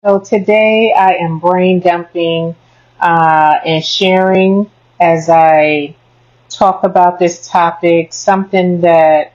So today I am brain dumping and sharing as I talk about this topic, something that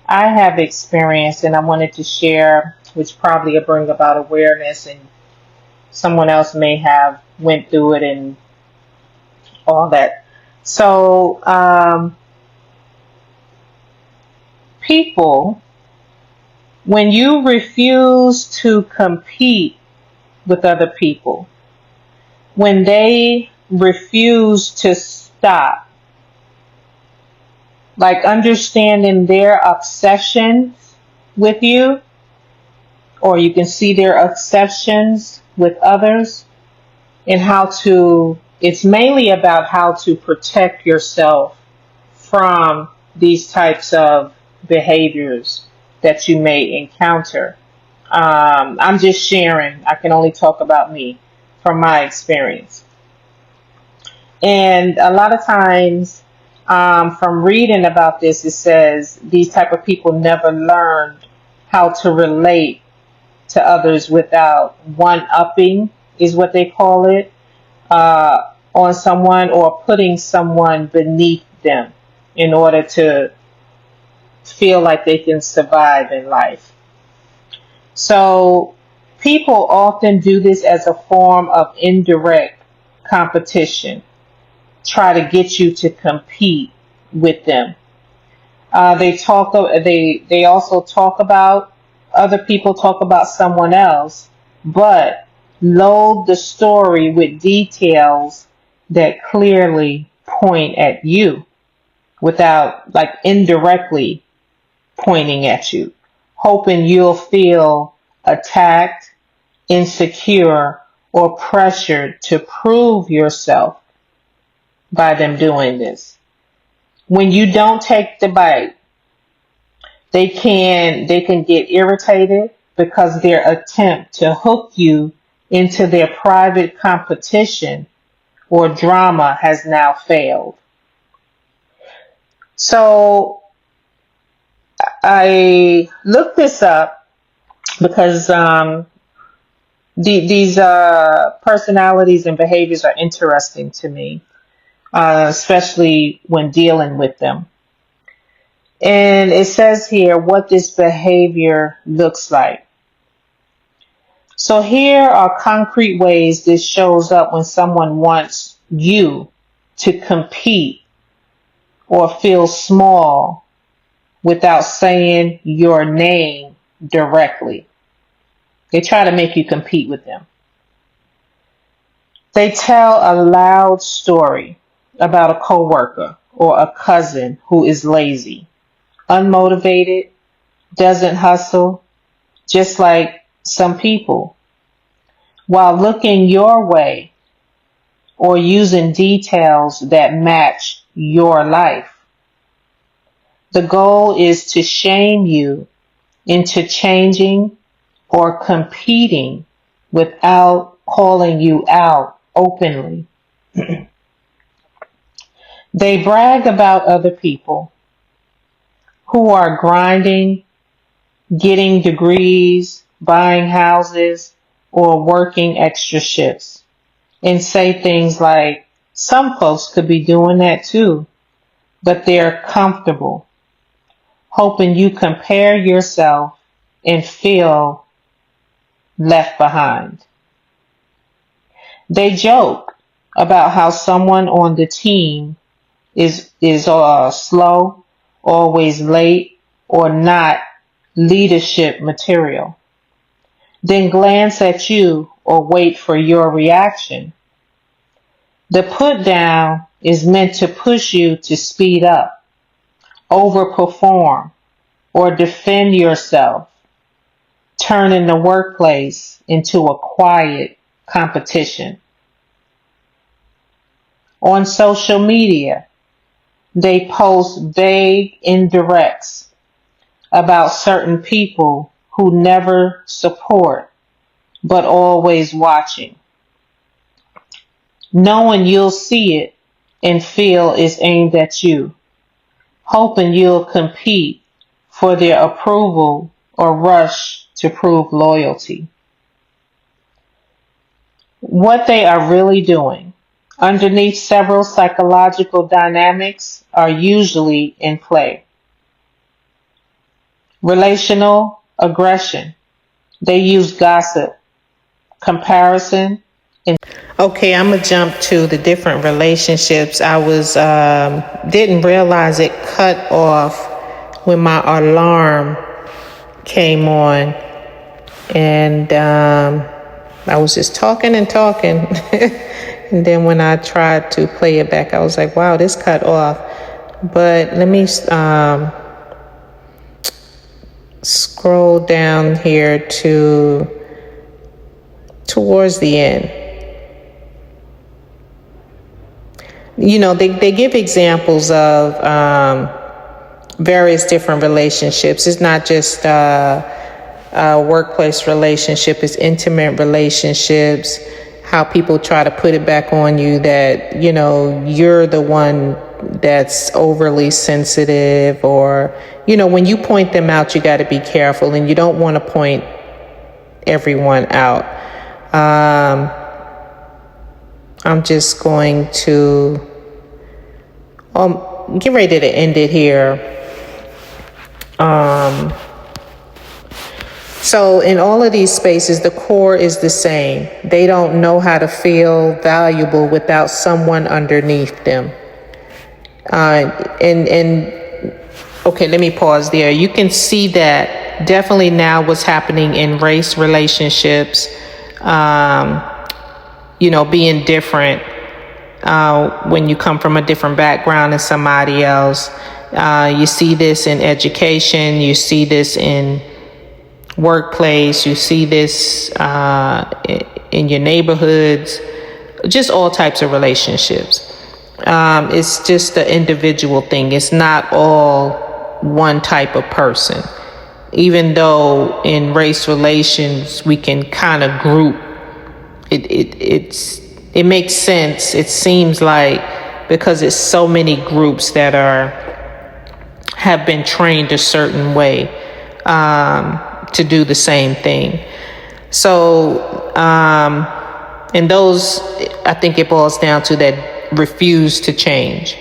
I have experienced and I wanted to share, which probably will bring about awareness and someone else may have went through it and all that. So people, when you refuse to compete with other people, when they refuse to stop, like understanding their obsessions with you, or you can see their obsessions with others, and it's mainly about how to protect yourself from these types of behaviors that you may encounter. I'm just sharing. I can only talk about me from my experience. And a lot of times, from reading about this, it says these type of people never learned how to relate to others without one-upping, is what they call it, on someone or putting someone beneath them in order to feel like they can survive in life. So people often do this as a form of indirect competition, try to get you to compete with them. They also talk about other people talk about someone else, but load the story with details that clearly point at you without like indirectly pointing at you, hoping you'll feel attacked, insecure, or pressured to prove yourself by them doing this. When you don't take the bite, they can get irritated because their attempt to hook you into their private competition or drama has now failed. So I looked this up because these personalities and behaviors are interesting to me, especially when dealing with them. And it says here what this behavior looks like. So here are concrete ways this shows up when someone wants you to compete or feel small without saying your name directly. They try to make you compete with them. They tell a loud story about a coworker or a cousin who is lazy, unmotivated, doesn't hustle, just like some people, while looking your way or using details that match your life. The goal is to shame you into changing or competing without calling you out openly. They brag about other people who are grinding, getting degrees, buying houses, or working extra shifts, and say things like, some folks could be doing that too, but they're comfortable, hoping you compare yourself and feel left behind. They joke about how someone on the team is slow, always late, or not leadership material. Then glance at you or wait for your reaction. The put down is meant to push you to speed up, overperform, or defend yourself, turning the workplace into a quiet competition. On social media, they post vague indirects about certain people who never support but always watching, knowing you'll see it and feel it's aimed at you, hoping you'll compete for their approval or rush to prove loyalty. What they are really doing. Underneath, several psychological dynamics are usually in play. Relational aggression. They use gossip, comparison. Okay, I'm gonna jump to the different relationships. I was didn't realize it cut off when my alarm came on, and I was just talking and talking, and then when I tried to play it back, I was like, "Wow, this cut off." But let me scroll down here to towards the end. You know, they give examples of various different relationships. It's not just workplace relationship, it's intimate relationships, how people try to put it back on you that, you know, you're the one that's overly sensitive, or, you know, when you point them out, you got to be careful, and you don't want to point everyone out. I'm just going to get ready to end it here. So in all of these spaces, the core is the same. They don't know how to feel valuable without someone underneath them. Okay, let me pause there. You can see that definitely now what's happening in race relationships, you know, being different when you come from a different background than somebody else. You see this in education, you see this in workplace, you see this in your neighborhoods, just all types of relationships. It's just the individual thing. It's not all one type of person. Even though in race relations we can kind of group, it makes sense. It seems like because it's so many groups that have been trained a certain way to do the same thing. So, and those, I think it boils down to that refuse to change.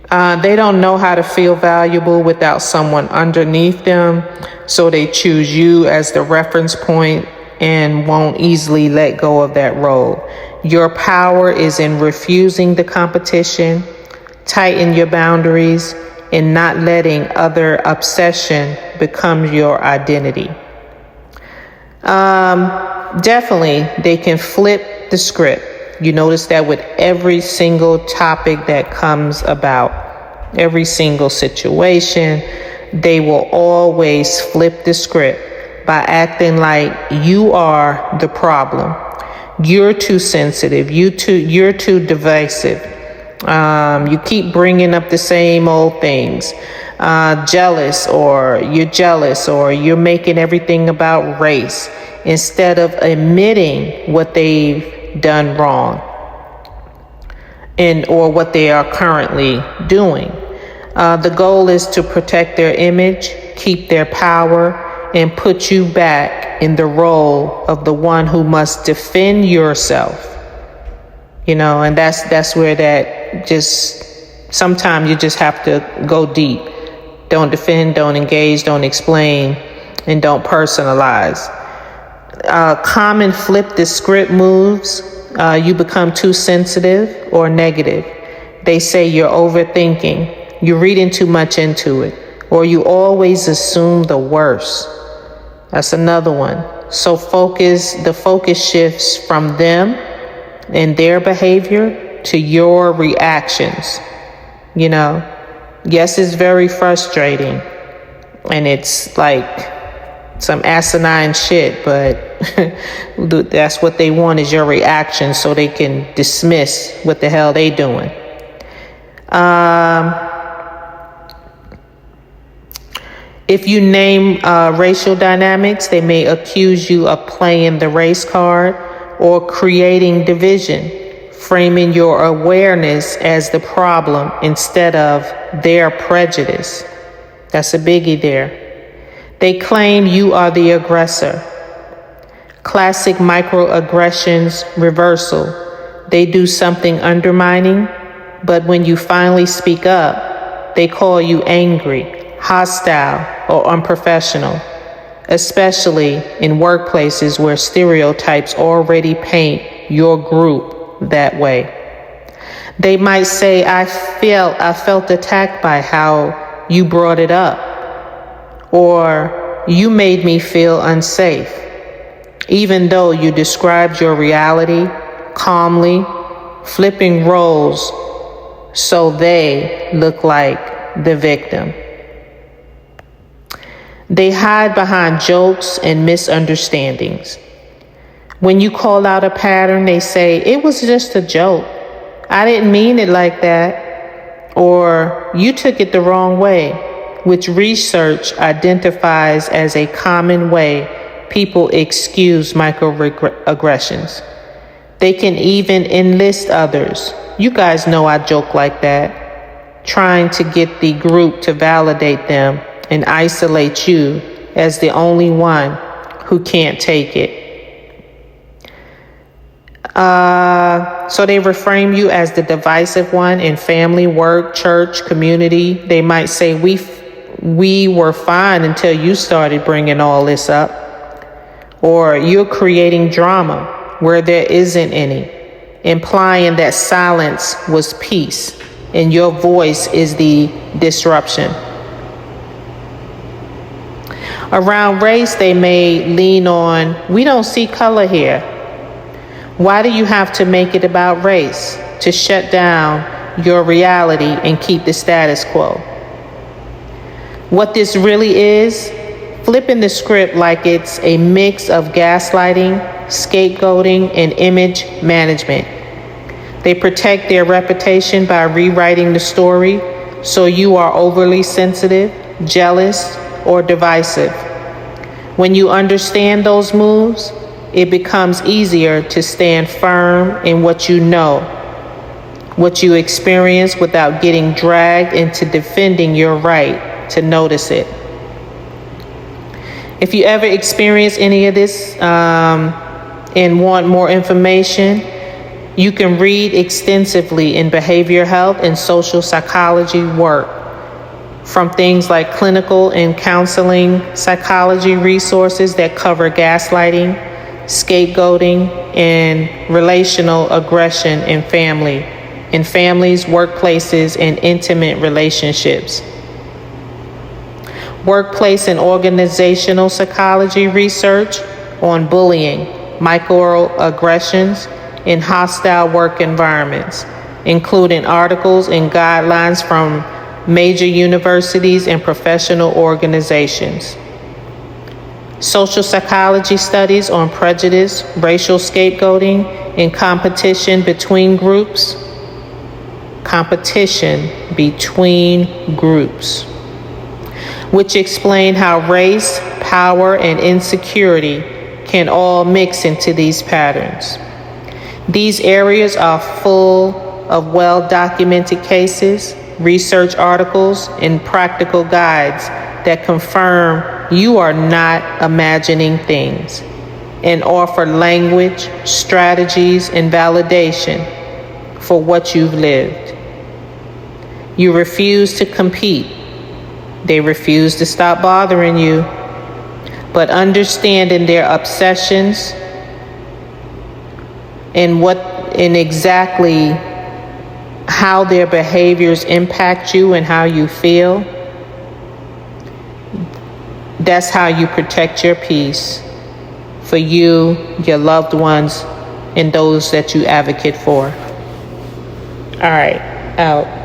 They don't know how to feel valuable without someone underneath them, so they choose you as the reference point and won't easily let go of that role. Your power is in refusing the competition, tighten your boundaries, and not letting other obsession become your identity. Definitely, they can flip the script. You notice that with every single topic that comes about, every single situation, they will always flip the script by acting like you are the problem. You're too sensitive. You're too divisive. You keep bringing up the same old things. Jealous, or you're making everything about race instead of admitting what they've done wrong or what they are currently doing. The goal is to protect their image, keep their power, and put you back in the role of the one who must defend yourself. You know, and that's where that just, sometimes you just have to go deep. Don't defend, don't engage, don't explain, and don't personalize. Common flip the script moves. You become too sensitive or negative. They say you're overthinking, you're reading too much into it, or you always assume the worst. That's another one. So the focus shifts from them and their behavior to your reactions. You know, yes, it's very frustrating and it's like some asinine shit, but that's what they want, is your reaction, so they can dismiss what the hell they doing. If you name racial dynamics, they may accuse you of playing the race card or creating division, framing your awareness as the problem instead of their prejudice. That's a biggie there. They claim you are the aggressor. Classic microaggressions reversal. They do something undermining, but when you finally speak up, they call you angry, hostile, or unprofessional, especially in workplaces where stereotypes already paint your group that way. They might say, I felt attacked by how you brought it up, or you made me feel unsafe, even though you described your reality calmly, flipping roles so they look like the victim. They hide behind jokes and misunderstandings. When you call out a pattern, they say, it was just a joke. I didn't mean it like that. Or you took it the wrong way, which research identifies as a common way people excuse microaggressions. They can even enlist others. You guys know I joke like that, trying to get the group to validate them and isolate you as the only one who can't take it. So they reframe you as the divisive one in family, work, church, community. They might say, we were fine until you started bringing all this up. Or you're creating drama where there isn't any, implying that silence was peace and your voice is the disruption. Around race, they may lean on, we don't see color here. Why do you have to make it about race to shut down your reality and keep the status quo? What this really is, flipping the script like it's a mix of gaslighting, scapegoating, and image management. They protect their reputation by rewriting the story so you are overly sensitive, jealous, or divisive. When you understand those moves, it becomes easier to stand firm in what you know, what you experience without getting dragged into defending your right to notice it. If you ever experience any of this and want more information, you can read extensively in behavioral health and social psychology work, from things like clinical and counseling psychology resources that cover gaslighting, scapegoating, and relational aggression in families, workplaces, and intimate relationships. Workplace and organizational psychology research on bullying, microaggressions, and hostile work environments, including articles and guidelines from major universities and professional organizations. Social psychology studies on prejudice, racial scapegoating, and competition between groups, which explain how race, power, and insecurity can all mix into these patterns. These areas are full of well-documented cases, research articles, and practical guides that confirm you are not imagining things and offer language, strategies, and validation for what you've lived. You refuse to compete. They refuse to stop bothering you, but understanding their obsessions and exactly how their behaviors impact you and how you feel, that's how you protect your peace for you, your loved ones, and those that you advocate for. All right, out.